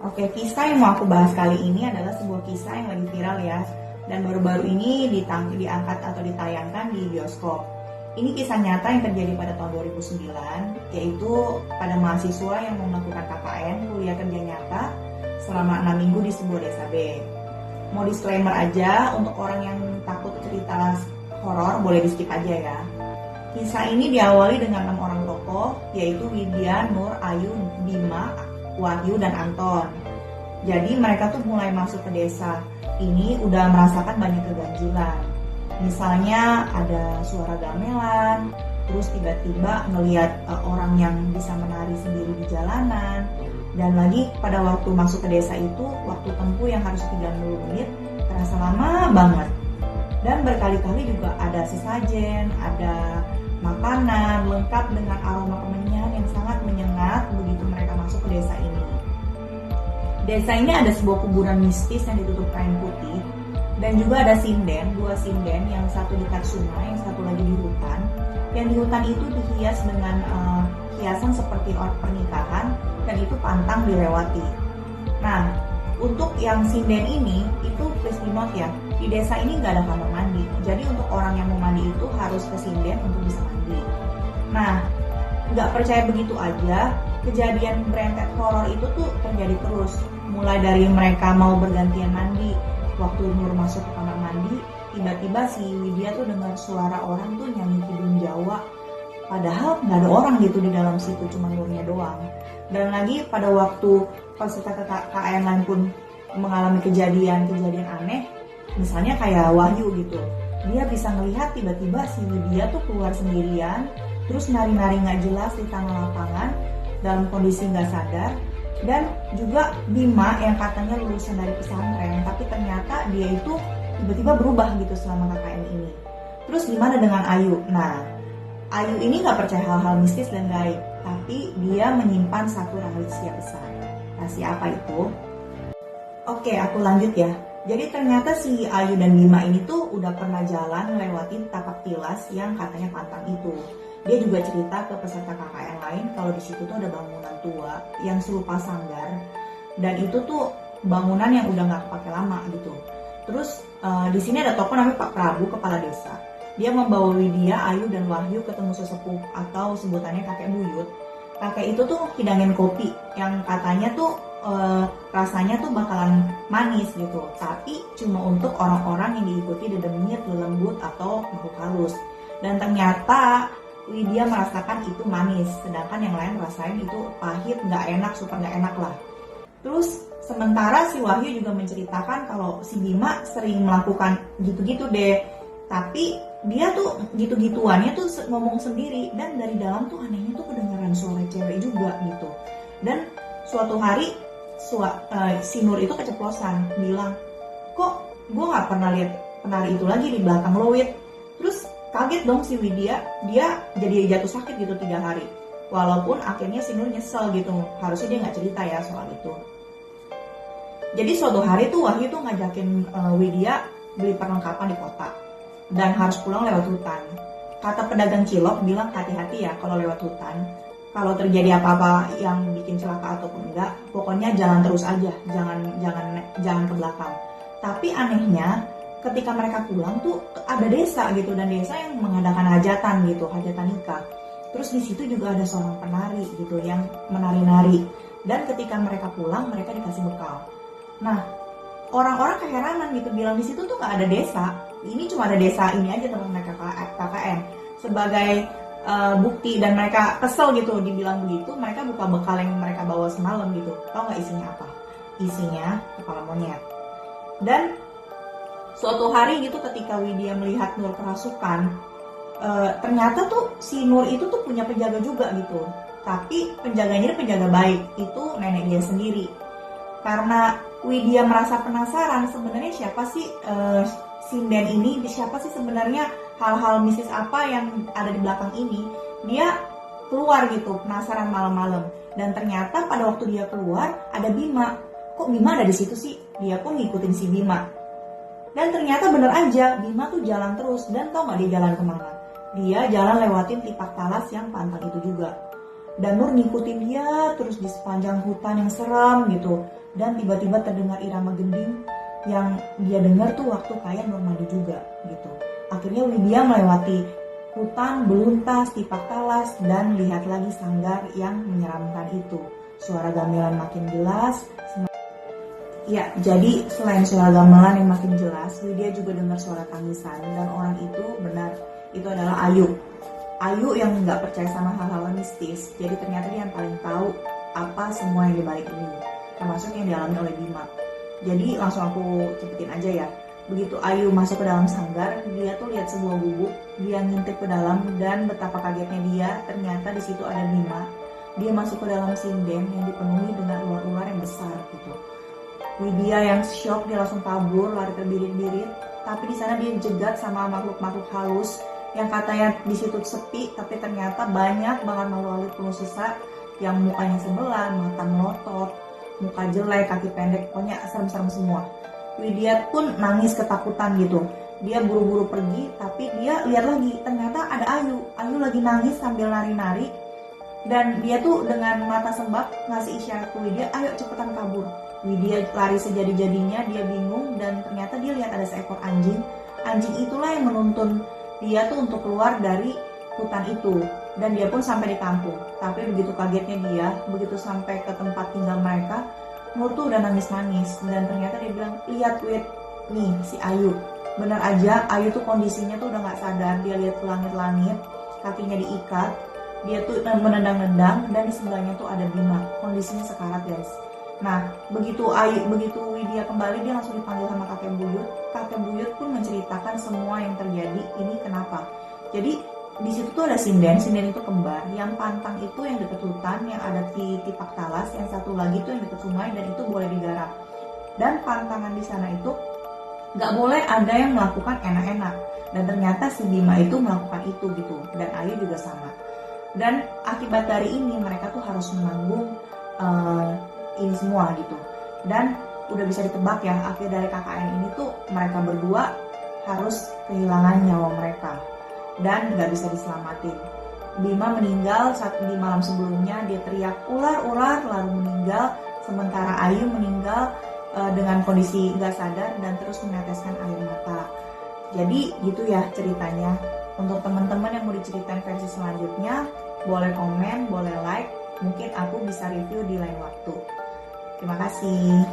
Oke, kisah yang mau aku bahas kali ini adalah sebuah kisah yang lagi viral ya, dan baru-baru ini diangkat atau ditayangkan di bioskop. Ini kisah nyata yang terjadi pada tahun 2009, yaitu pada mahasiswa yang mau melakukan KKN, kuliah kerja nyata, selama 6 minggu di sebuah desa B. Mau disclaimer aja, untuk orang yang takut cerita horor boleh di skip aja ya. Kisah ini diawali dengan 6 orang tokoh, yaitu Widya, Nur, Ayu, Bima, Wahyu, dan Anton. Jadi mereka tuh mulai masuk ke desa ini udah merasakan banyak keganjilan. Misalnya ada suara gamelan, terus tiba-tiba ngelihat orang yang bisa menari sendiri di jalanan. Dan lagi pada waktu masuk ke desa itu, waktu tempuh yang harus 30 menit terasa lama banget. Dan berkali-kali juga ada sesajen, ada makanan lengkap dengan aroma kemenyan yang sangat menyengat begitu mereka masuk ke desa ini. Desa ini ada sebuah kuburan mistis yang ditutup kain putih, dan juga ada sinden, 2 sinden, yang satu dekat sungai, yang satu lagi di hutan. Yang di hutan itu dihias dengan hiasan seperti orang pernikahan, dan itu pantang dilewati. Nah, untuk yang sinden ini, itu please di note ya, di desa ini nggak ada kamar mandi. Jadi untuk orang yang mau mandi itu harus ke sinden untuk bisa mandi. Nah, nggak percaya begitu aja, kejadian berentet horor itu tuh terjadi terus. Mulai dari mereka mau bergantian mandi, waktu Nur masuk ke kamar mandi, tiba-tiba si Widya tuh dengar suara orang tuh nyanyi kidung Jawa. Padahal nggak ada orang gitu di dalam situ, cuma Nurnya doang. Dan lagi pada waktu peserta KKN lain pun mengalami kejadian-kejadian aneh, misalnya kayak Wahyu gitu. Dia bisa melihat tiba-tiba si Widya tuh keluar sendirian, terus nari-nari nggak jelas di tanah lapangan dalam kondisi nggak sadar. Dan juga Bima yang katanya lulusan dari pesantren, tapi ternyata dia itu tiba-tiba berubah gitu selama KKN ini. Terus gimana dengan Ayu? Nah, Ayu ini nggak percaya hal-hal mistis dan gaib, tapi dia menyimpan satu rahasia besar. Rahasia apa itu? Oke, aku lanjut ya. Jadi ternyata si Ayu dan Bima ini tuh udah pernah jalan ngelewatin tapak tilas yang katanya pantang itu. Dia juga cerita ke peserta KKN lain kalau di situ tuh ada bangunan tua yang serupa sanggar, dan itu tuh bangunan yang udah nggak kepake lama gitu. Terus di sini ada tokoh namanya Pak Prabu, kepala desa. Dia membawa Widya, Ayu, dan Wahyu ketemu sesepuh atau sebutannya kakek buyut. Kakek itu tuh hidangin kopi yang katanya tuh rasanya tuh bakalan manis gitu, tapi cuma untuk orang-orang yang diikuti dedemit, lembut, atau makhluk halus. Dan ternyata Widya merasakan itu manis, sedangkan yang lain rasain itu pahit, nggak enak, super nggak enak lah. Terus sementara si Wahyu juga menceritakan kalau si Bima sering melakukan gitu-gitu deh, tapi dia tuh gitu-gituannya tuh ngomong sendiri, dan dari dalam tuh anehnya tuh kedengaran suara cewek juga gitu. Dan suatu hari si Nur itu keceplosan, bilang, kok gue nggak pernah lihat penari itu lagi di belakang lo, Wid. Terus kaget dong si Widya, dia jadi jatuh sakit gitu 3 hari. Walaupun akhirnya si Nur nyesel gitu, harusnya dia nggak cerita ya soal itu. Jadi suatu hari tuh Wahyu tuh ngajakin Widya beli perlengkapan di kota, dan harus pulang lewat hutan. Kata pedagang cilok bilang hati-hati ya kalau lewat hutan. Kalau terjadi apa-apa yang bikin celaka ataupun enggak, pokoknya jalan terus aja, jangan ke belakang. Tapi anehnya, ketika mereka pulang tuh ada desa gitu, dan desa yang mengadakan hajatan gitu, hajatan nikah. Terus di situ juga ada seorang penari gitu yang menari-nari. Dan ketika mereka pulang, mereka dikasih bekal. Nah, orang-orang keheranan gitu, bilang di situ tuh nggak ada desa. Ini cuma ada desa ini aja tempat mereka KKN. Sebagai bukti, dan mereka kesel gitu dibilang begitu, mereka buka bekal yang mereka bawa semalam gitu. Tahu nggak isinya apa? Isinya kepala monyet. Dan suatu hari gitu ketika Widya melihat Nur kerasukan, ternyata tuh si Nur itu tuh punya penjaga juga gitu. Tapi penjaganya ini penjaga baik, itu nenek dia sendiri. Karena Widya merasa penasaran sebenarnya siapa sih sinden ini, siapa sih sebenarnya hal-hal mistis apa yang ada di belakang ini. Dia keluar gitu, penasaran malam-malam. Dan ternyata pada waktu dia keluar ada Bima. Kok Bima ada di situ sih? Dia pun ngikutin si Bima. Dan ternyata bener aja, Bima tuh jalan terus. Dan tau gak dia jalan kemana? Dia jalan lewatin tipak talas yang pantang itu juga. Dan Nur ngikutin dia terus di sepanjang hutan yang seram gitu. dan tiba-tiba terdengar irama gending yang dia dengar tuh waktu Kayan mau mandi juga gitu. Akhirnya Widya melewati hutan beluntas, tipak talas, dan lihat lagi sanggar yang menyeramkan itu. Suara gamelan makin jelas. Ya, jadi selain suara gamelan yang makin jelas, Widya juga dengar suara tangisan, dan orang itu benar, itu adalah Ayu. Ayu yang nggak percaya sama hal-hal mistis, jadi ternyata dia yang paling tahu apa semua yang dibalik ini, termasuk yang dialami oleh Bima. Jadi langsung aku cepetin aja ya. Begitu Ayu masuk ke dalam sanggar, dia tuh lihat sebuah gubuk, dia ngintip ke dalam, dan betapa kagetnya dia, ternyata di situ ada Bima. Dia masuk ke dalam sinden yang dipenuhi dengan ular-ular yang besar gitu. Widya yang shock, dia langsung kabur, lari terbirit-birit, tapi di sana dia jegat sama makhluk-makhluk halus yang katanya di situ sepi, tapi ternyata banyak banget makhluk halus penuh sisa yang mukanya sebelah, mata melotot, muka jelek, kaki pendek, pokoknya serem-serem semua. Widya pun nangis ketakutan gitu. Dia buru-buru pergi, tapi dia lihat lagi, ternyata ada Ayu. Ayu lagi nangis sambil nari-nari, dan dia tuh dengan mata sembab ngasih isyarat ke Widya, ayo cepetan kabur. Widya lari sejadi-jadinya, dia bingung, dan ternyata dia lihat ada seekor anjing. Anjing itulah yang menuntun dia tuh untuk keluar dari hutan itu, dan dia pun sampai di kampung. Tapi begitu kagetnya dia, begitu sampai ke tempat tinggal mereka, Nur tuh udah nangis-nangis, dan ternyata dia bilang, lihat Wid, nih si Ayu. Bener aja, Ayu tuh kondisinya tuh udah gak sadar, dia lihat ke langit-langit, kakinya diikat, dia tuh menendang-nendang, dan di sebelahnya tuh ada Bima, kondisinya sekarat guys. Nah, begitu Widya kembali, dia langsung dipanggil sama kakek buyut. Kakek buyut pun menceritakan semua yang terjadi, ini kenapa. Jadi di situ tuh ada sinden itu kembar, yang pantang itu yang dekat hutan, yang ada di tipak talas, yang satu lagi tuh yang dekat sungai, dan itu boleh digarap. Dan pantangan di sana itu nggak boleh ada yang melakukan enak-enak. Dan ternyata si Bima itu melakukan itu gitu, dan Ayu juga sama. Dan akibat dari ini mereka tuh harus menanggung ini semua gitu. Dan udah bisa ditebak ya, akhir dari KKN ini tuh mereka berdua harus kehilangan nyawa mereka dan nggak bisa diselamatin. Bima meninggal saat di malam sebelumnya, dia teriak ular-ular lalu meninggal, sementara Ayu meninggal dengan kondisi nggak sadar dan terus meneteskan air mata. Jadi gitu ya ceritanya. Untuk teman-teman yang mau diceritain versi selanjutnya, boleh komen, boleh like, mungkin aku bisa review di lain waktu. Terima kasih.